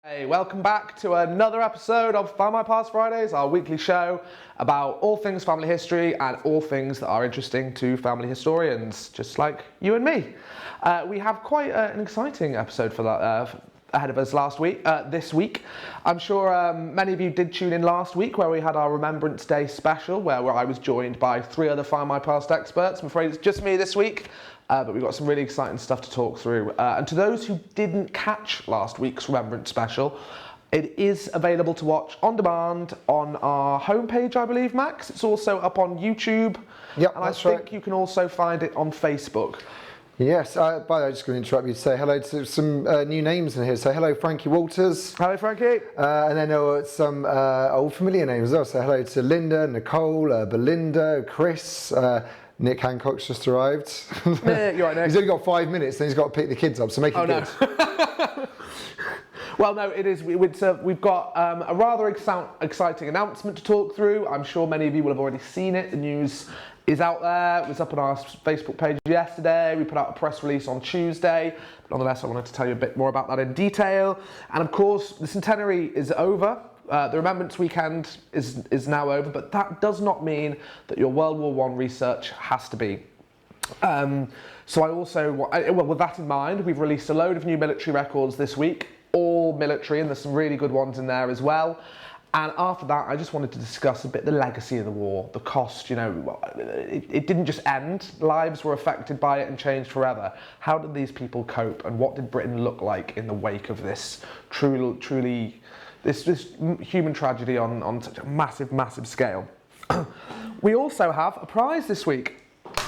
Hey, welcome back to another episode of Findmypast Fridays, our weekly show about all things family history and all things that are interesting to family historians, just like you and me. We have quite an exciting episode for that ahead of us this week. I'm sure many of you did tune in last week where we had our Remembrance Day special where I was joined by 3 other Findmypast experts. I'm afraid it's just me this week. But we've got some really exciting stuff to talk through. And to those who didn't catch last week's Remembrance special, it is available to watch on demand on our homepage, I believe, Max. It's also up on YouTube. Yep, and I think you can also find it on Facebook. Yes, by the way, I'm just going to interrupt you to say hello to some new names in here. So hello, Frankie Walters. Hello, Frankie. And then there were some old familiar names as well. So hello to Linda, Nicole, Belinda, Chris, Nick Hancock's just arrived. You're right, Nick. He's only got 5 minutes, then he's got to pick the kids up, so make it good. No. Well, no, it is. We've got a rather exciting announcement to talk through. I'm sure many of you will have already seen it. The news is out there. It was up on our Facebook page yesterday. We put out a press release on Tuesday. But nonetheless, I wanted to tell you a bit more about that in detail. And of course, the centenary is over. The Remembrance Weekend is now over, but that does not mean that your World War I research has to be. So I also, with that in mind, we've released a load of new military records this week, all military, and there's some really good ones in there as well. And after that, I just wanted to discuss a bit the legacy of the war, the cost. You know, it didn't just end. Lives were affected by it and changed forever. How did these people cope, and what did Britain look like in the wake of this truly this human tragedy on such a massive scale? We also have a prize this week,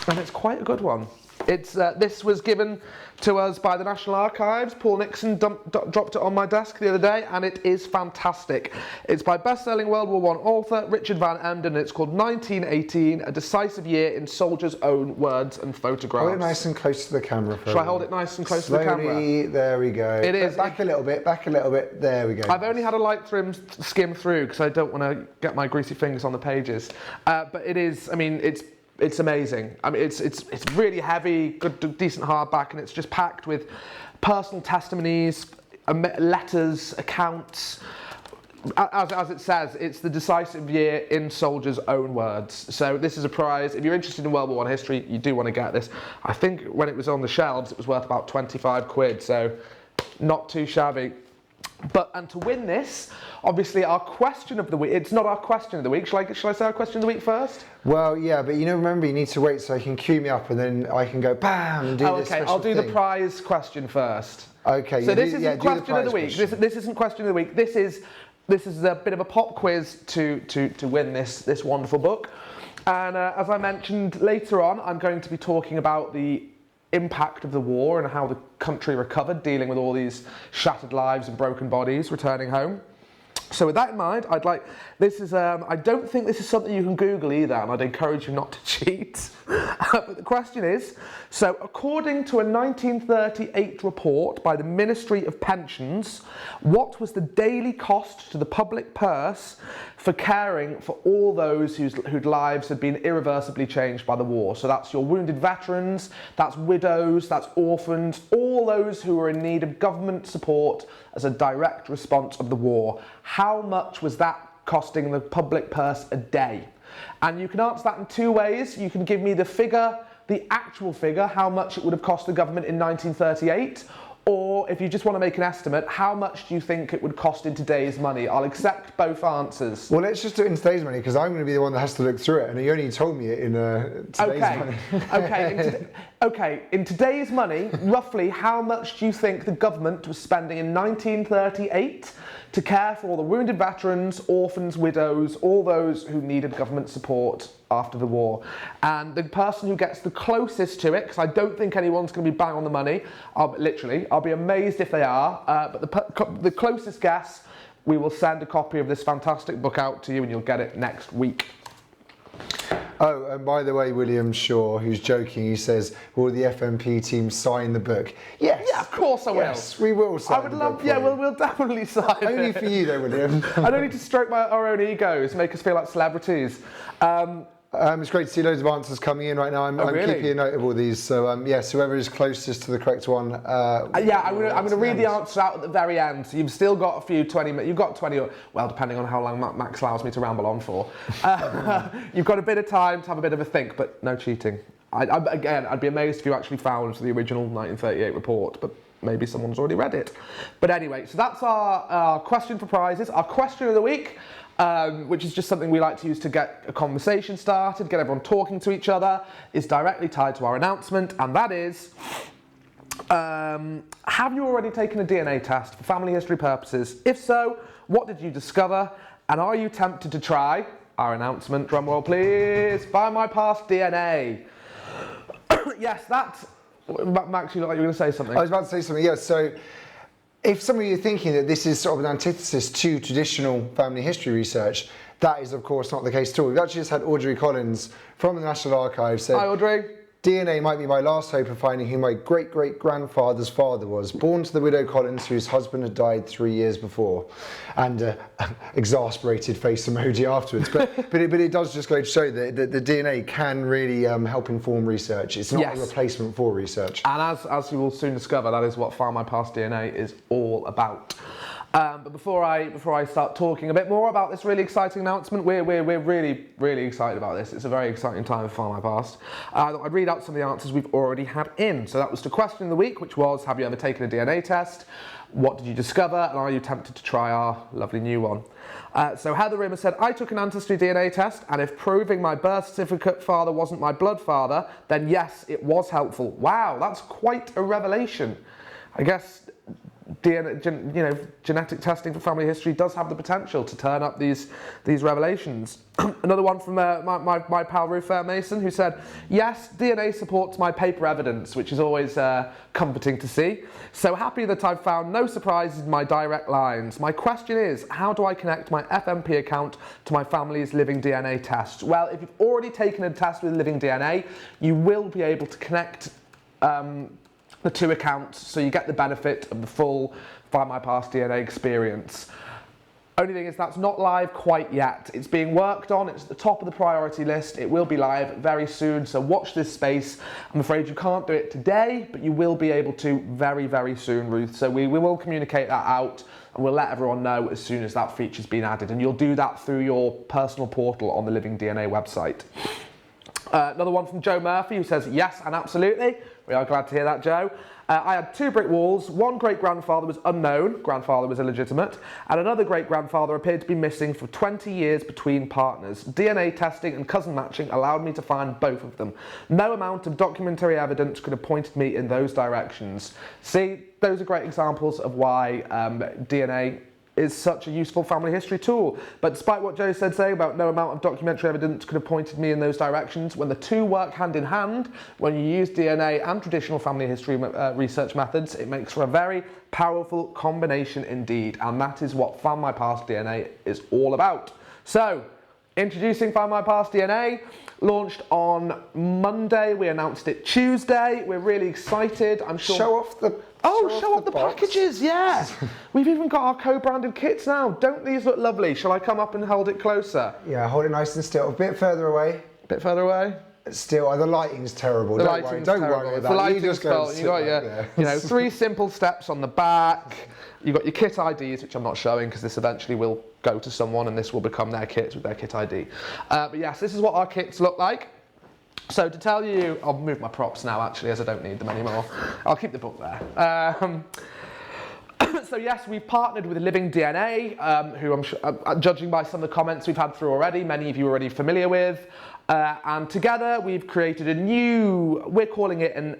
and it's quite a good one. This was given to us by the National Archives. Paul Nixon dropped it on my desk the other day, and it is fantastic. It's by best-selling World War I author Richard Van Emden, and it's called 1918, A Decisive Year in Soldiers' Own Words and Photographs. Hold it nice and close to the camera. Shall I hold it nice and close to the camera? There we go. It is. Back a little bit, there we go. I've only had a light skim through because I don't want to get my greasy fingers on the pages. But it is, I mean, it's amazing. I mean, it's really heavy, good, decent hardback, and it's just packed with personal testimonies, letters, accounts. As it says, it's the decisive year in soldiers' own words. So this is a prize. If you're interested in World War I history, you do want to get this. I think when it was on the shelves, it was worth about 25 quid, so not too shabby. And to win this, obviously our question of the week, it's not our question of the week. Shall I say our question of the week first? Well, yeah, but remember you need to wait so you can cue me up and then I can go bam and do this special I'll do thing. The prize question first. Okay. So this isn't question of the week. This isn't question of the week. This is a bit of a pop quiz to win this wonderful book. And as I mentioned later on, I'm going to be talking about the impact of the war and how the country recovered, dealing with all these shattered lives and broken bodies returning home. So with that in mind, I don't think this is something you can Google either, and I'd encourage you not to cheat. But the question is, so according to a 1938 report by the Ministry of Pensions, what was the daily cost to the public purse for caring for all those whose lives had been irreversibly changed by the war? So that's your wounded veterans, that's widows, that's orphans, all those who were in need of government support as a direct response of the war. How much was that costing the public purse a day? And you can answer that in 2 ways. You can give me the figure, the actual figure, how much it would have cost the government in 1938, or if you just want to make an estimate, how much do you think it would cost in today's money? I'll accept both answers. Well, let's just do it in today's money, because I'm going to be the one that has to look through it, and you only told me it in today's money. Okay, in today's money, roughly how much do you think the government was spending in 1938 to care for all the wounded veterans, orphans, widows, all those who needed government support after the war? And the person who gets the closest to it, because I don't think anyone's going to be bang on the money, I'll be amazed if they are, but the closest guess, we will send a copy of this fantastic book out to you and you'll get it next week. Oh, and by the way, William Shaw, who's joking, he says, will the FMP team sign the book? Yes. Yeah, of course I will. Yes, we will sign the book. I would love, yeah, we'll definitely sign it. Only for you though, William. I don't need to stroke our own egos, make us feel like celebrities. It's great to see loads of answers coming in right now. I'm really? keeping a note of all these. So yes, whoever is closest to the correct one. Yeah, I'm going to read the answers out at the very end. So you've still got a few 20 minutes. You've got 20, well, depending on how long Max allows me to ramble on for. You've got a bit of time to have a bit of a think, but no cheating. I'd be amazed if you actually found the original 1938 report, but maybe someone's already read it. But anyway, so that's our question for prizes. Our question of the week, which is just something we like to use to get a conversation started, get everyone talking to each other, is directly tied to our announcement, and that is, have you already taken a DNA test for family history purposes? If so, what did you discover? And are you tempted to try our announcement? Drum roll, please. Findmypast DNA. Yes, that's... Max, you look like you were going to say something. I was about to say something, yes. So if some of you are thinking that this is sort of an antithesis to traditional family history research, that is, of course, not the case at all. We've actually just had Audrey Collins from the National Archives say, hi, Audrey. DNA might be my last hope of finding who my great-great-grandfather's father was, born to the widow Collins, whose husband had died 3 years before. And exasperated face emoji afterwards. But it does just go to show that the DNA can really help inform research. It's not a replacement for research. And as you will soon discover, that is what Findmypast DNA is all about. But before I start talking a bit more about this really exciting announcement, we're really, really excited about this. It's a very exciting time for Findmypast. I'd read out some of the answers we've already had in. So that was the question of the week, which was, have you ever taken a DNA test? What did you discover? And are you tempted to try our lovely new one? So Heather Rimmer said, I took an ancestry DNA test, and if proving my birth certificate father wasn't my blood father, then yes, it was helpful. Wow, that's quite a revelation. I guess DNA, genetic testing for family history does have the potential to turn up these revelations. Another one from my pal Ruth Mason, who said, yes, DNA supports my paper evidence, which is always comforting to see. So happy that I've found no surprises in my direct lines. My question is, how do I connect my FMP account to my family's living DNA test? Well, if you've already taken a test with living DNA, you will be able to connect the two accounts, so you get the benefit of the full Findmypast DNA experience. Only thing is that's not live quite yet. It's being worked on, it's at the top of the priority list. It will be live very soon, so watch this space. I'm afraid you can't do it today, but you will be able to very, very soon, Ruth. So we will communicate that out, and we'll let everyone know as soon as that feature's been added, and you'll do that through your personal portal on the Living DNA website. Another one from Joe Murphy, who says, yes, and absolutely. We are glad to hear that, Joe. I had 2 brick walls. One great-grandfather was unknown, grandfather was illegitimate, and another great-grandfather appeared to be missing for 20 years between partners. DNA testing and cousin matching allowed me to find both of them. No amount of documentary evidence could have pointed me in those directions. See, those are great examples of why DNA is such a useful family history tool. But despite what Joe said about no amount of documentary evidence could have pointed me in those directions, when the two work hand in hand, when you use DNA and traditional family history research methods, it makes for a very powerful combination indeed. And that is what Findmypast DNA is all about. So, introducing Findmypast DNA, launched on Monday. We announced it Tuesday. We're really excited. I'm sure. Show off the packages, yeah. We've even got our co-branded kits now. Don't these look lovely? Shall I come up and hold it closer? Yeah, hold it nice and still. A bit further away. Bit further away? Still, the lighting's terrible. Don't worry about that. You just go. You got your, 3 simple steps on the back. You've got your kit IDs, which I'm not showing because this eventually will go to someone and this will become their kits with their kit ID. But yes, this is what our kits look like. So to tell you, I'll move my props now actually, as I don't need them anymore. I'll keep the book there. So yes, we've partnered with Living DNA, who I'm sure, judging by some of the comments we've had through already, many of you are already familiar with. And together we've created a new, we're calling it an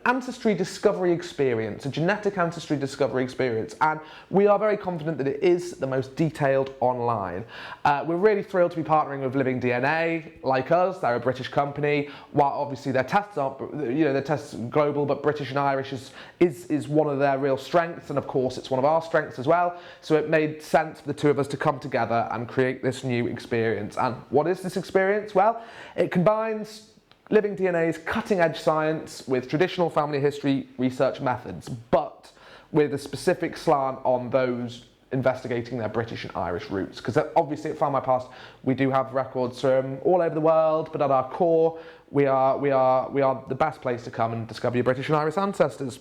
ancestry discovery experience, a genetic ancestry discovery experience, and we are very confident that it is the most detailed online. We're really thrilled to be partnering with Living DNA. Like us, they're a British company. While obviously their tests aren't, their tests are global, but British and Irish is one of their real strengths, and of course it's one of our strengths as well. So it made sense for the two of us to come together and create this new experience. And what is this experience? Well, it combines Living DNA's cutting-edge science with traditional family history research methods, but with a specific slant on those investigating their British and Irish roots. Because obviously at Find My Past, we do have records from all over the world, but at our core, we are the best place to come and discover your British and Irish ancestors.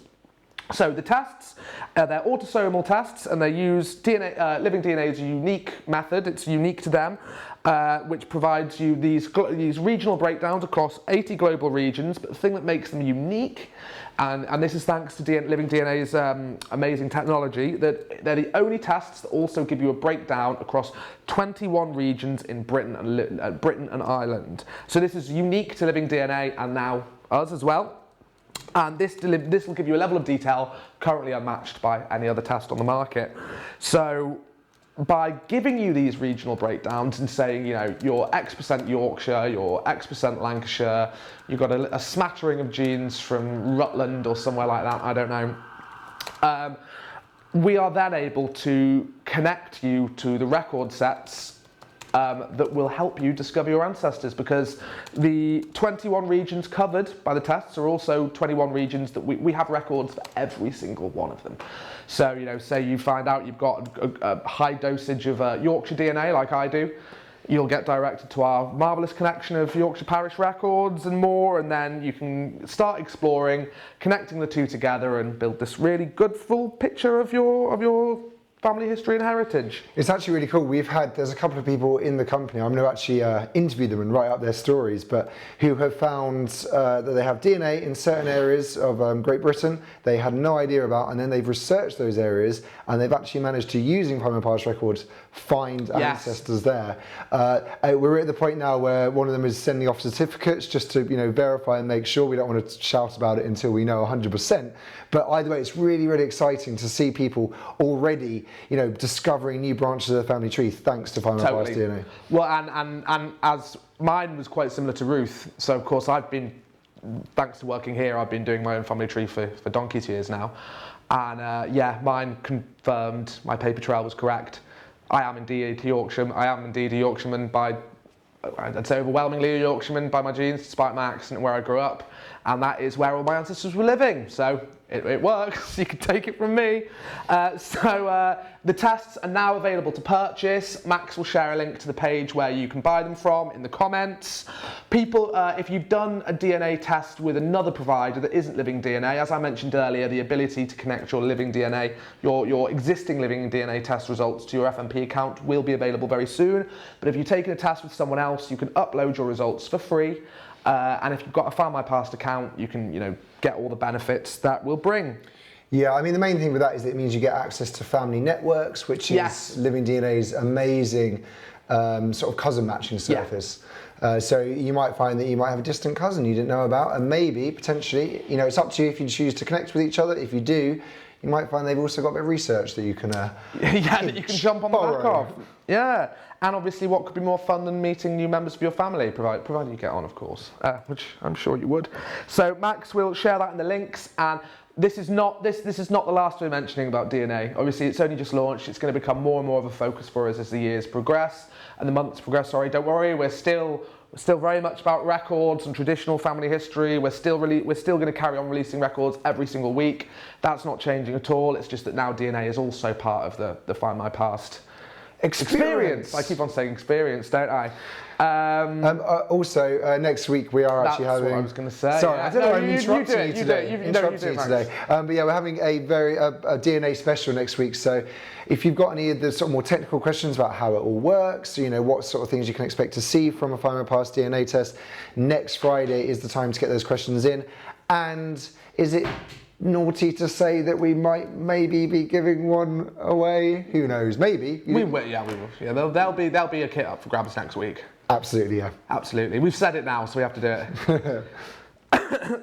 So the tests, they're autosomal tests, and they use DNA. Living DNA is a unique method. It's unique to them, which provides you these regional breakdowns across 80 global regions. But the thing that makes them unique, and this is thanks to Living DNA's amazing technology, that they're the only tests that also give you a breakdown across 21 regions in Britain and Ireland. So this is unique to Living DNA and now us as well. And this will give you a level of detail currently unmatched by any other test on the market. So by giving you these regional breakdowns and saying, you know, you're X% Yorkshire, you're X% Lancashire, you've got a smattering of genes from Rutland or somewhere like that, I don't know. We are then able to connect you to the record sets that will help you discover your ancestors, because the 21 regions covered by the tests are also 21 regions that we have records for every single one of them. So, you know, say you find out you've got a high dosage of Yorkshire DNA like I do, you'll get directed to our marvellous collection of Yorkshire Parish records and more, and then you can start exploring, connecting the two together and build this really good full picture of your family history and heritage. It's actually really cool. There's a couple of people in the company, I'm going to actually interview them and write up their stories, but who have found that they have DNA in certain areas of Great Britain they had no idea about, and then they've researched those areas and they've actually managed to, using Find My Past records, find ancestors there. We're at the point now where one of them is sending off certificates just to, you know, verify and make sure. We don't want to shout about it until we know 100%. But either way, it's really, really exciting to see people already, you know, discovering new branches of the family tree thanks to Find My Past DNA. Well, and as mine was quite similar to Ruth, so of course thanks to working here, I've been doing my own family tree for donkey's years now. And yeah, mine confirmed my paper trail was correct. I am indeed a Yorkshireman by, I'd say overwhelmingly a Yorkshireman by my genes, despite my accent and where I grew up. And that is where all my ancestors were living. So it works, you can take it from me. The tests are now available to purchase. Max will share a link to the page where you can buy them from in the comments. People, if you've done a DNA test with another provider that isn't Living DNA, as I mentioned earlier, the ability to connect your Living DNA, your existing Living DNA test results to your FMP account will be available very soon. But if you've taken a test with someone else, you can upload your results for free. And if you've got a Find My Past account, you can, you know, get all the benefits that will bring. Yeah, I mean, the main thing with that is that it means you get access to family networks, which is Living DNA's amazing sort of cousin matching service. So you might find that you might have a distant cousin you didn't know about, and maybe, potentially, you know, it's up to you if you choose to connect with each other. If you do, you might find they've also got a bit of research that you can that you can jump on the back of. Yeah, and obviously what could be more fun than meeting new members of your family, provided you get on, of course, which I'm sure you would. So Max will share that in the links, and this is not the last we're mentioning about DNA. Obviously, it's only just launched. It's going to become more and more of a focus for us as the years progress and the months progress. Sorry, don't worry. We're still very much about records and traditional family history. We're still going to carry on releasing records every single week. That's not changing at all. It's just that now DNA is also part of the Find My Past experience. I keep on saying experience, don't I? Also, next week we are actually having. That's what I was going to say. Sorry, I don't know. I'm interrupting you today. But yeah, we're having a DNA special next week. So, if you've got any of the sort of more technical questions about how it all works, you know, what sort of things you can expect to see from a Find My Past DNA test, next Friday is the time to get those questions in. And is it naughty to say that we might maybe be giving one away? Who knows? Maybe. We will. Yeah, there'll be a kit up for grabs next week. Absolutely, yeah. Absolutely. We've said it now, so we have to do it.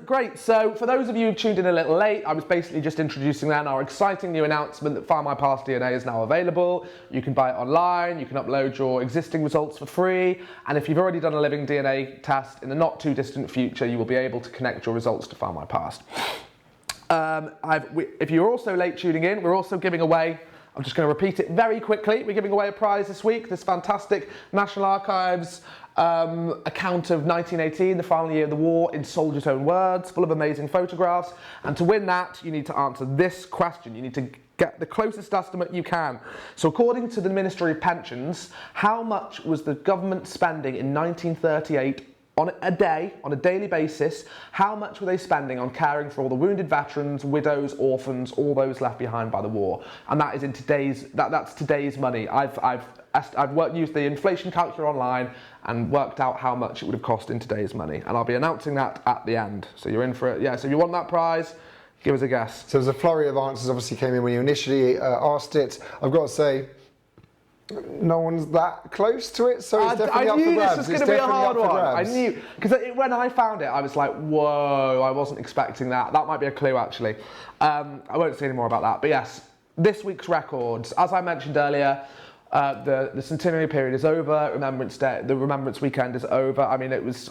Great. So for those of you who tuned in a little late, I was basically just introducing then our exciting new announcement that Find My Past DNA is now available. You can buy it online, you can upload your existing results for free, and if you've already done a Living DNA test in the not too distant future, you will be able to connect your results to Find My Past. If you're also late tuning in, we're also giving away, I'm just going to repeat it very quickly, we're giving away a prize this week, this fantastic National Archives account of 1918, the final year of the war, in soldiers' own words, full of amazing photographs. And to win that, you need to answer this question. You need to get the closest estimate you can. So according to the Ministry of Pensions, how much was the government spending in 1938 on a daily basis? How much were they spending on caring for all the wounded veterans, widows, orphans, all those left behind by the war? And that is in that's today's money. I've used the inflation calculator online and worked out how much it would have cost in today's money. And I'll be announcing that at the end. So you're in for it. Yeah, so if you want that prize, give us a guess. So there's a flurry of answers obviously came in when you initially asked it. I've got to say, no one's that close to it, so it's definitely up for grabs. I knew this was going to be a hard one. I knew, because when I found it, I was like, whoa, I wasn't expecting that. That might be a clue, actually. I won't say any more about that. But yes, this week's records, as I mentioned earlier, the centenary period is over. Remembrance Day, the Remembrance Weekend is over. I mean, it was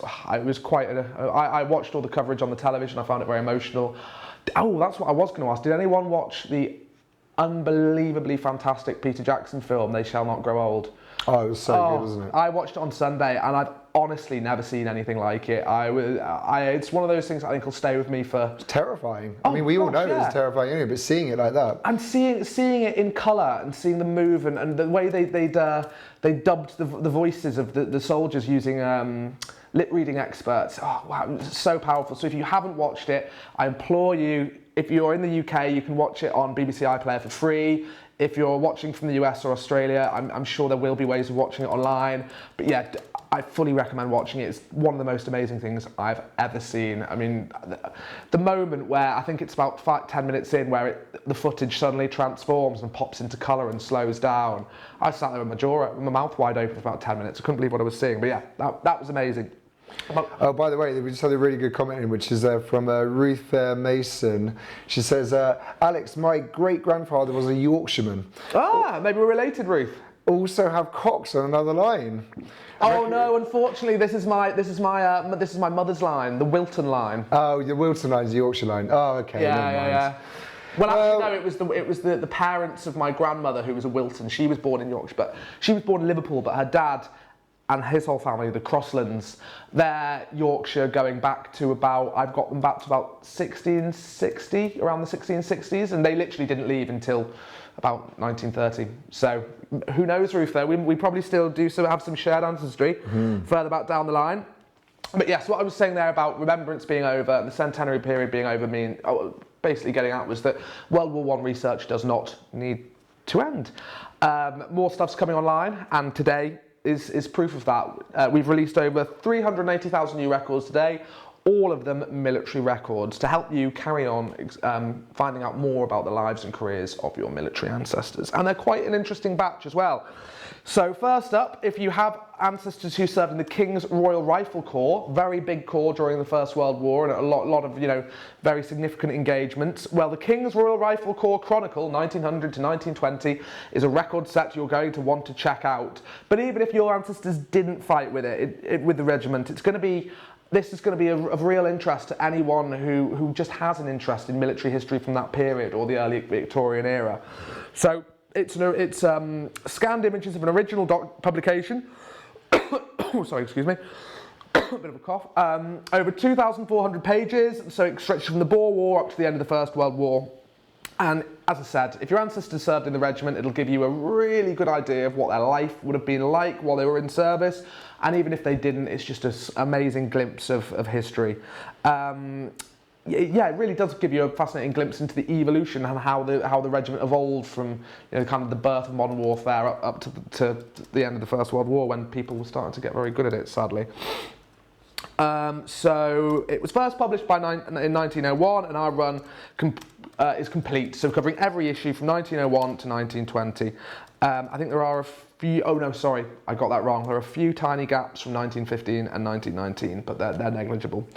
quite. I watched all the coverage on the television. I found it very emotional. Oh, that's what I was going to ask. Did anyone watch the unbelievably fantastic Peter Jackson film, They Shall Not Grow Old? Oh, it was so good, wasn't it? I watched it on Sunday, and I've honestly never seen anything like it. It's one of those things I think will stay with me for... It's terrifying. I mean, we all know it was terrifying anyway, but seeing it like that... And seeing it in colour, and seeing the move, and the way they dubbed the voices of the soldiers using... lip reading experts. Oh wow, it's so powerful. So if you haven't watched it, I implore you, if you're in the UK, you can watch it on BBC iPlayer for free. If you're watching from the US or Australia, I'm sure there will be ways of watching it online. But yeah, I fully recommend watching it. It's one of the most amazing things I've ever seen. I mean, the moment where, I think it's about 10 minutes in, where the footage suddenly transforms and pops into colour and slows down. I sat there with my mouth wide open for about 10 minutes. I couldn't believe what I was seeing. But yeah, that was amazing. Oh, by the way, we just had a really good comment in, which is from Ruth Mason. She says, Alex, my great-grandfather was a Yorkshireman. Ah, maybe we're related, Ruth. Also have cocks on another line. Oh no, unfortunately, this is my mother's line, the Wilton line. Oh, the Wilton line is the Yorkshire line. Oh, okay. Yeah. Well, actually, no. It was the parents of my grandmother who was a Wilton. She was born in Yorkshire, but she was born in Liverpool. But her dad and his whole family, the Crosslands, they're Yorkshire going back to I've got them back to about 1660, around the 1660s, and they literally didn't leave until about 1930. So who knows, Ruth, though? We probably still have some shared ancestry further back down the line. But yes, what I was saying there about remembrance being over and the centenary period being over, basically getting at was that World War I research does not need to end. More stuff's coming online, and today is proof of that. We've released over 380,000 new records today, all of them military records, to help you carry on finding out more about the lives and careers of your military ancestors. And they're quite an interesting batch as well. So first up, if you have ancestors who served in the King's Royal Rifle Corps, very big corps during the First World War, and a lot of very significant engagements. Well, the King's Royal Rifle Corps Chronicle, 1900 to 1920, is a record set you're going to want to check out. But even if your ancestors didn't fight with with the regiment, this is going to be of real interest to anyone who just has an interest in military history from that period or the early Victorian era. So it's scanned images of an original publication. Sorry, excuse me. A bit of a cough. Over 2,400 pages, so it stretches from the Boer War up to the end of the First World War. And as I said, if your ancestors served in the regiment, it'll give you a really good idea of what their life would have been like while they were in service. And even if they didn't, it's just an amazing glimpse of history. Yeah, it really does give you a fascinating glimpse into the evolution and how the regiment evolved from kind of the birth of modern warfare up to the end of the First World War, when people were starting to get very good at it, sadly. So it was first published in 1901, and our run is complete, so covering every issue from 1901 to 1920. I think there are a few, oh no, sorry, I got that wrong. There are a few tiny gaps from 1915 and 1919, but they're negligible.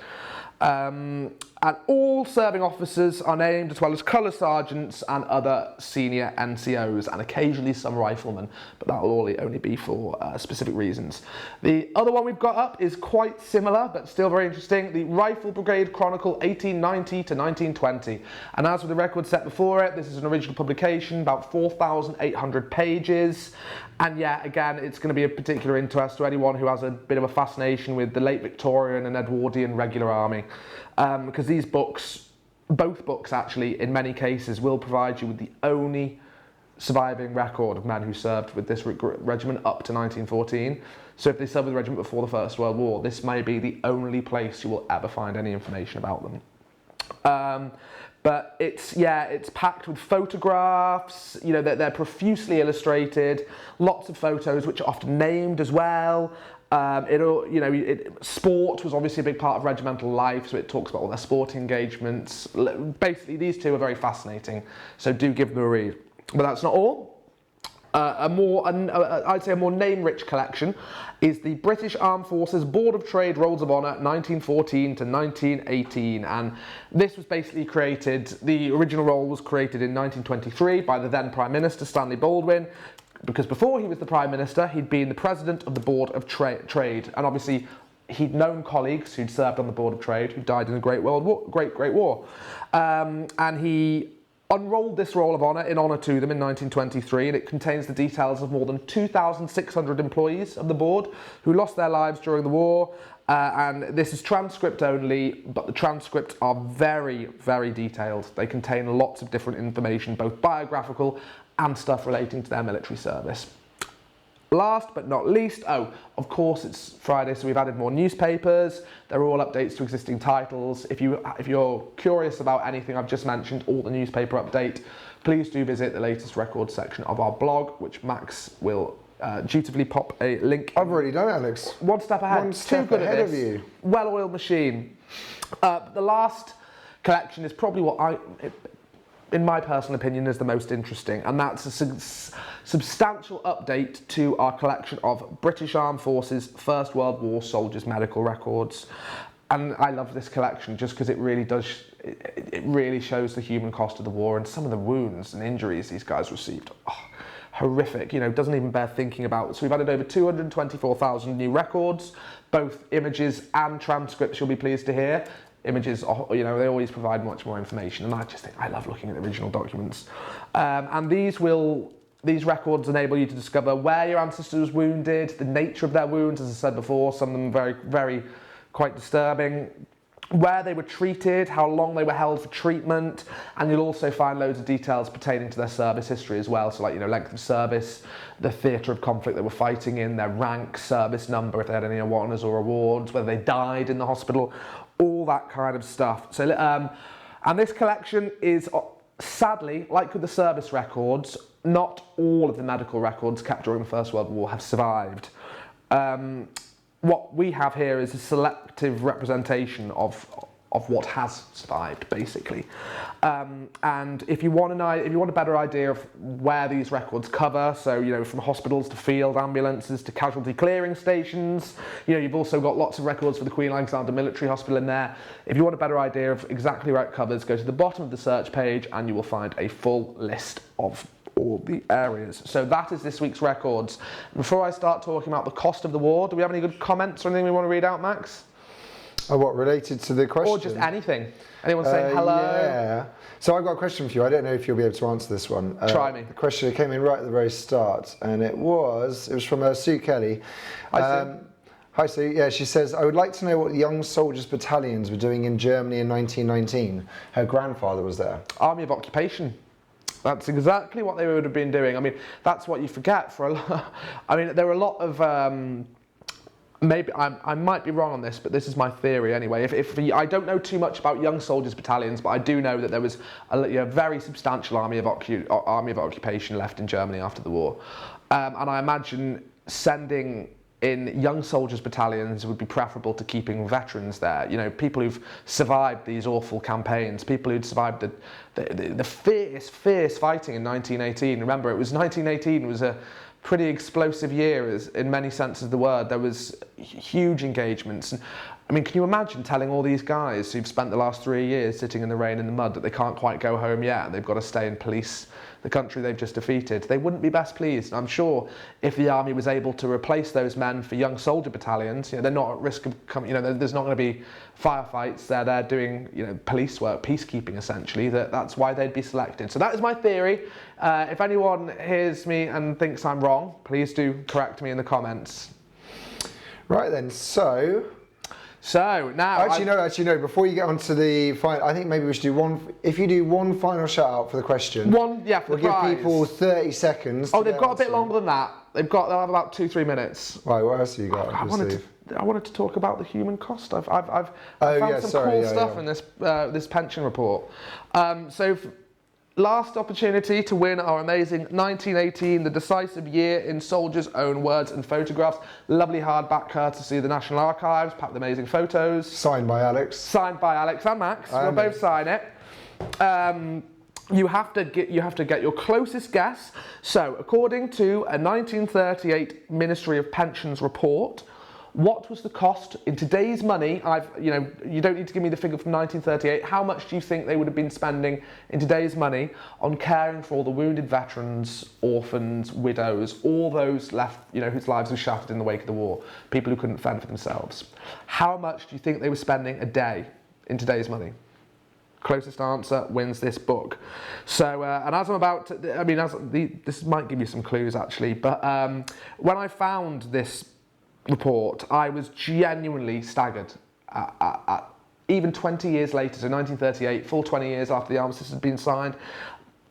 And all serving officers are named, as well as colour sergeants and other senior NCOs, and occasionally some riflemen, but that will only be for specific reasons. The other one we've got up is quite similar, but still very interesting, the Rifle Brigade Chronicle 1890 to 1920. And as with the record set before it, this is an original publication, about 4,800 pages. And yeah, again, it's going to be of particular interest to anyone who has a bit of a fascination with the late Victorian and Edwardian regular army. Because these books both books actually, in many cases, will provide you with the only surviving record of men who served with this regiment up to 1914. So if they served with the regiment before the First World War, this may be the only place you will ever find any information about them. But it's packed with photographs. You know, they're profusely illustrated, lots of photos which are often named as well. Sport was obviously a big part of regimental life, so it talks about all their sporting engagements. Basically, these two are very fascinating, so do give them a read. But that's not all. I'd say a more name-rich collection is the British Armed Forces Board of Trade Rolls of Honour 1914 to 1918, and this was basically created, the original roll was created in 1923 by the then Prime Minister Stanley Baldwin, because before he was the Prime Minister he'd been the President of the Board of Trade, and obviously he'd known colleagues who'd served on the Board of Trade who died in the Great War, and he unrolled this Roll of Honour in honour to them in 1923, and it contains the details of more than 2,600 employees of the board who lost their lives during the war, and this is transcript only, but the transcripts are very, very detailed. They contain lots of different information, both biographical and stuff relating to their military service. Last but not least, of course it's Friday, so we've added more newspapers. They're all updates to existing titles. If you're curious about anything I've just mentioned, or the newspaper update, please do visit the latest records section of our blog, which Max will dutifully pop a link. I've already done it, Alex. One step ahead. One step Too good ahead at this. of you. Well-oiled machine. The last collection is probably what in my personal opinion, is the most interesting, and that's a substantial update to our collection of British Armed Forces First World War soldiers' medical records. And I love this collection just because it really does, it really shows the human cost of the war and some of the wounds and injuries these guys received. Horrific, doesn't even bear thinking about. So we've added over 224,000 new records, both images and transcripts, you'll be pleased to hear. Images, they always provide much more information, and I love looking at the original documents. And these records enable you to discover where your ancestors were wounded, the nature of their wounds, as I said before, some of them very, very quite disturbing, where they were treated, how long they were held for treatment, and you'll also find loads of details pertaining to their service history as well, so length of service, the theatre of conflict they were fighting in, their rank, service number, if they had any honours or awards, whether they died in the hospital, all that kind of stuff. So, and this collection is, sadly, like with the service records, not all of the medical records kept during the First World War have survived. What we have here is a selective representation of what has survived, basically. And if you want a better idea of where these records cover, so from hospitals to field ambulances to casualty clearing stations, you've also got lots of records for the Queen Alexandra Military Hospital in there. If you want a better idea of exactly where it covers, go to the bottom of the search page and you will find a full list of all the areas. So that is this week's records. Before I start talking about the cost of the war, do we have any good comments or anything we want to read out, Max? Oh, what, related to the question? Or just anything. Anyone saying hello? Yeah. So I've got a question for you. I don't know if you'll be able to answer this one. Try me. The question came in right at the very start, and it was from Sue Kelly. Hi, Sue. Yeah, she says, I would like to know what young soldiers' battalions were doing in Germany in 1919. Her grandfather was there. Army of Occupation. That's exactly what they would have been doing. I mean, that's what you forget for a lot. I mean, there were a lot of... Maybe I might be wrong on this, but this is my theory anyway. I don't know too much about young soldiers' battalions, but I do know that there was a very substantial army of occupation left in Germany after the war, and I imagine sending in young soldiers' battalions would be preferable to keeping veterans there. People who've survived these awful campaigns, people who'd survived the fierce fighting in 1918. Remember, it was 1918 was a pretty explosive year in many senses of the word. There was huge engagements. And, I mean, can you imagine telling all these guys who've spent the last 3 years sitting in the rain and the mud that they can't quite go home yet and they've got to stay and police the country they've just defeated? They wouldn't be best pleased. I'm sure if the army was able to replace those men for young soldier battalions, they're not at risk of coming, there's not going to be firefights. They're there doing, police work, peacekeeping essentially. That's why they'd be selected. So that is my theory. If anyone hears me and thinks I'm wrong, please do correct me in the comments. Right then, so So now, Actually, no. Before you get onto the final, I think maybe we should do one. If you do one final shout out for the question, for the we'll give prize. people 30 seconds. Oh, they've got a bit longer than that. They'll have about 2-3 minutes. Right, what else have you got? I wanted to talk about the human cost. I've found some cool stuff in this pension report. Last opportunity to win our amazing 1918, the decisive year in soldiers' own words and photographs. Lovely hardback courtesy of the National Archives, packed with amazing photos. Signed by Alex. Signed by Alex and Max. We'll both sign it. You have to get your closest guess. So, according to a 1938 Ministry of Pensions report, what was the cost in today's money? You don't need to give me the figure from 1938. How much do you think they would have been spending in today's money on caring for all the wounded veterans, orphans, widows, all those left, whose lives were shattered in the wake of the war, people who couldn't fend for themselves? How much do you think they were spending a day in today's money? Closest answer wins this book. So, and as I'm about to, this might give you some clues actually, but when I found this report, I was genuinely staggered at even 20 years later, so 1938, full 20 years after the armistice had been signed,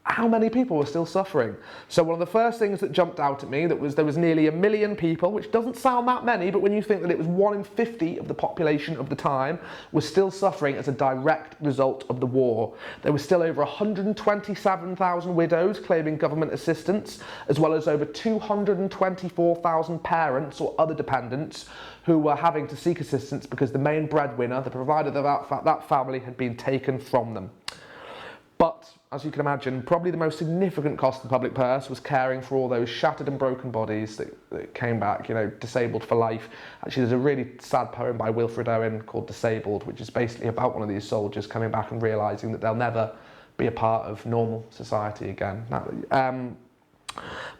how many people were still suffering. So one of the first things that jumped out at me there was nearly 1 million people, which doesn't sound that many, but when you think that it was 1 in 50 of the population of the time was still suffering as a direct result of the war. There were still over 127,000 widows claiming government assistance, as well as over 224,000 parents or other dependents who were having to seek assistance because the main breadwinner, the provider of that family, had been taken from them. But, as you can imagine, probably the most significant cost to the public purse was caring for all those shattered and broken bodies that came back, disabled for life. Actually, there's a really sad poem by Wilfred Owen called Disabled, which is basically about one of these soldiers coming back and realising that they'll never be a part of normal society again.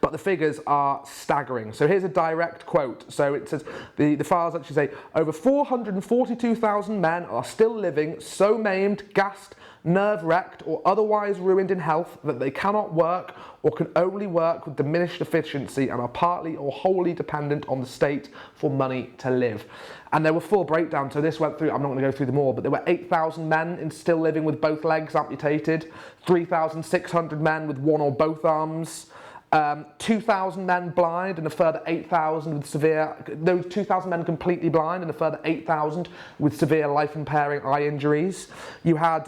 But the figures are staggering. So here's a direct quote. So it says, the files actually say, over 442,000 men are still living so maimed, gassed, nerve-wrecked or otherwise ruined in health that they cannot work or can only work with diminished efficiency and are partly or wholly dependent on the state for money to live. And there were full breakdowns, so this went through, I'm not going to go through them all, but there were 8,000 men still living with both legs amputated, 3,600 men with one or both arms, 2,000 men blind and a further 8,000 with those 2,000 men completely blind and a further 8,000 with severe life-impairing eye injuries. You had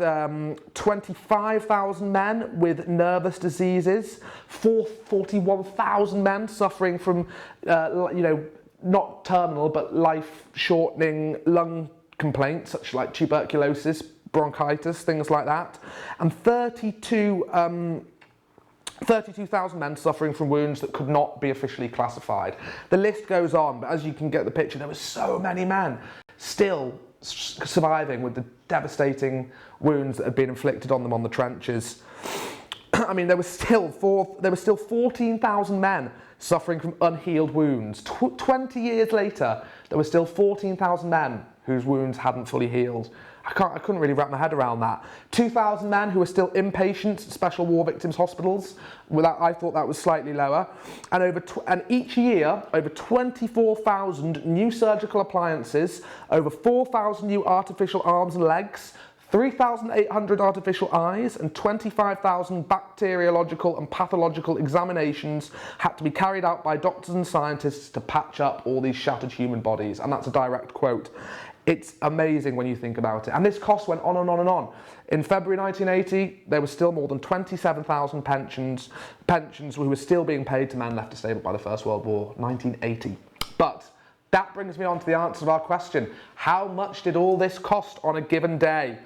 25,000 men with nervous diseases, 41,000 men suffering from, not terminal but life-shortening lung complaints such like tuberculosis, bronchitis, things like that, and 32,000 men suffering from wounds that could not be officially classified. The list goes on, but as you can get the picture, there were so many men still surviving with the devastating wounds that had been inflicted on them on the trenches. There were still 14,000 men suffering from unhealed wounds. 20 years later, there were still 14,000 men whose wounds hadn't fully healed. I couldn't really wrap my head around that. 2,000 men who were still inpatients at special war victims hospitals. I thought that was slightly lower. And each year, over 24,000 new surgical appliances, over 4,000 new artificial arms and legs, 3,800 artificial eyes, and 25,000 bacteriological and pathological examinations had to be carried out by doctors and scientists to patch up all these shattered human bodies. And that's a direct quote. It's amazing when you think about it. And this cost went on and on and on. In February 1980, there were still more than 27,000 pensions who were still being paid to men left disabled by the First World War, 1980. But that brings me on to the answer of our question. How much did all this cost on a given day?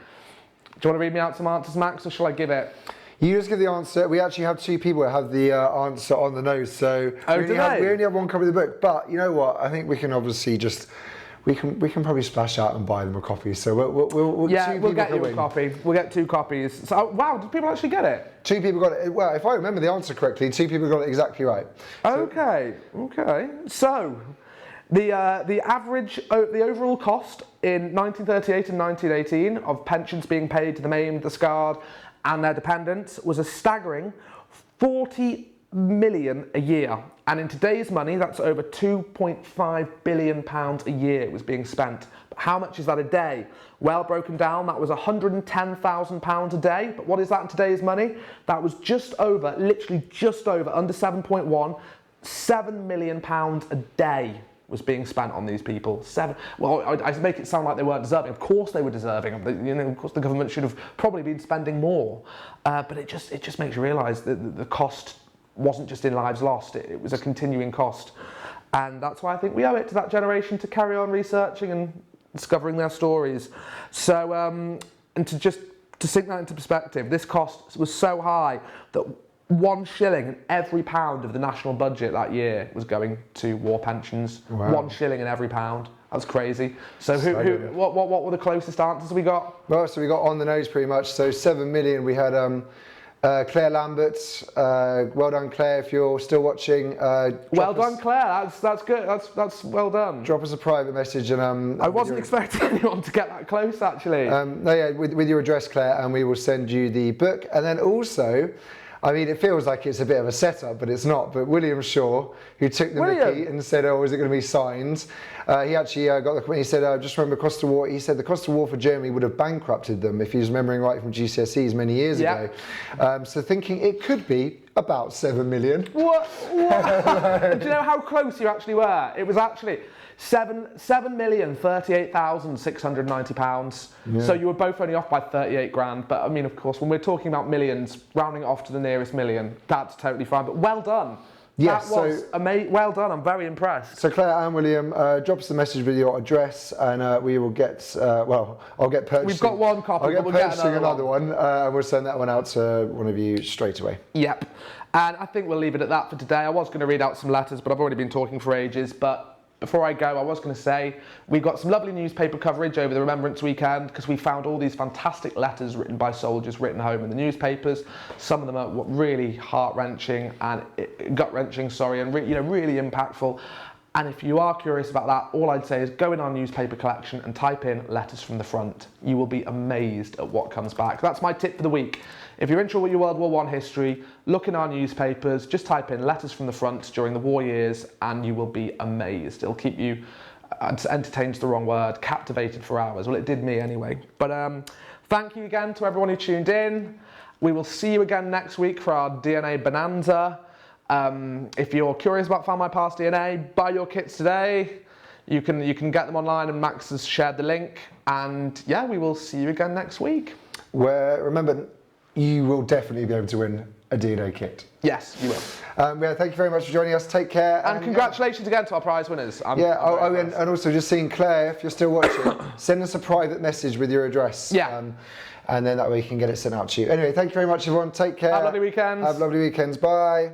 Do you want to read me out some answers, Max, or shall I give it? You just give the answer. We actually have 2 people that have the answer on the nose, so we only have one copy of the book. But you know what? I think we can obviously we can probably splash out and buy them a copy. So we'll get you a copy. We'll get 2 copies. So wow, did people actually get it? 2 people got it. Well, if I remember the answer correctly, 2 people got it exactly right. Okay. So the overall cost in 1938 and 1918 of pensions being paid to the maimed, the scarred, and their dependents was a staggering 40 million a year. And in today's money, that's over £2.5 billion a year was being spent. But how much is that a day? Well, broken down, that was £110,000 a day. But what is that in today's money? That was just over, literally just over, under 7.1, £7 million a day was being spent on these people. Well, I make it sound like they weren't deserving. Of course they were deserving. Of course the government should have probably been spending more. But it just makes you realise that the cost wasn't just in lives lost. It was a continuing cost. And that's why I think we owe it to that generation to carry on researching and discovering their stories. So, and to sink that into perspective, this cost was so high that 1 shilling in every pound of the national budget that year was going to war pensions. Wow. 1 shilling in every pound. That's crazy. So what were the closest answers we got? Well, so we got on the nose pretty much. So 7 million. We had Claire Lambert. Well done, Claire, if you're still watching. Well done, Claire. That's good. That's well done. Drop us a private message and I wasn't expecting anyone to get that close, actually. No, yeah, with your address, Claire, and we will send you the book. And then also, I mean, it feels like it's a bit of a setup, but it's not. But William Shaw, who took the mickey and said, "Oh, is it going to be signed?" He actually got the. He said, "Just remember, cost of war." He said the cost of war for Germany would have bankrupted them if he was remembering right from GCSEs many years ago. So thinking it could be about 7 million. What? Do you know how close you actually were? It was actually £7,038,690. Yeah. So you were both only off by 38 grand. But I mean, of course, when we're talking about millions, rounding it off to the nearest million, that's totally fine. But well done. Yes, that was amazing. Well done. I'm very impressed. So Claire and William, drop us a message with your address, and we will get. Well, I'll get purchasing. We've got one copy. I'll get we'll purchasing another one, and we'll send that one out to one of you straight away. Yep. And I think we'll leave it at that for today. I was going to read out some letters, but I've already been talking for ages. But before I go, I was going to say we got some lovely newspaper coverage over the Remembrance weekend because we found all these fantastic letters written by soldiers written home in the newspapers. Some of them are really heart-wrenching and gut-wrenching, and really impactful. And if you are curious about that, all I'd say is go in our newspaper collection and type in letters from the front. You will be amazed at what comes back. That's my tip for the week. If you're interested in your World War I history, look in our newspapers, just type in letters from the front during the war years and you will be amazed. It'll keep you, entertained's the wrong word, captivated for hours. Well, it did me anyway. But thank you again to everyone who tuned in. We will see you again next week for our DNA Bonanza. If you're curious about Findmypast DNA, buy your kits today. You can get them online and Max has shared the link. And yeah, we will see you again next week. Where, remember, you will definitely be able to win a DNA kit. Yes, you will. Yeah, thank you very much for joining us. Take care. And congratulations again to our prize winners. And also just seeing Claire, if you're still watching, send us a private message with your address. Yeah. And then that way you can get it sent out to you. Anyway, thank you very much, everyone. Take care. Have lovely weekends. Have lovely weekends. Bye.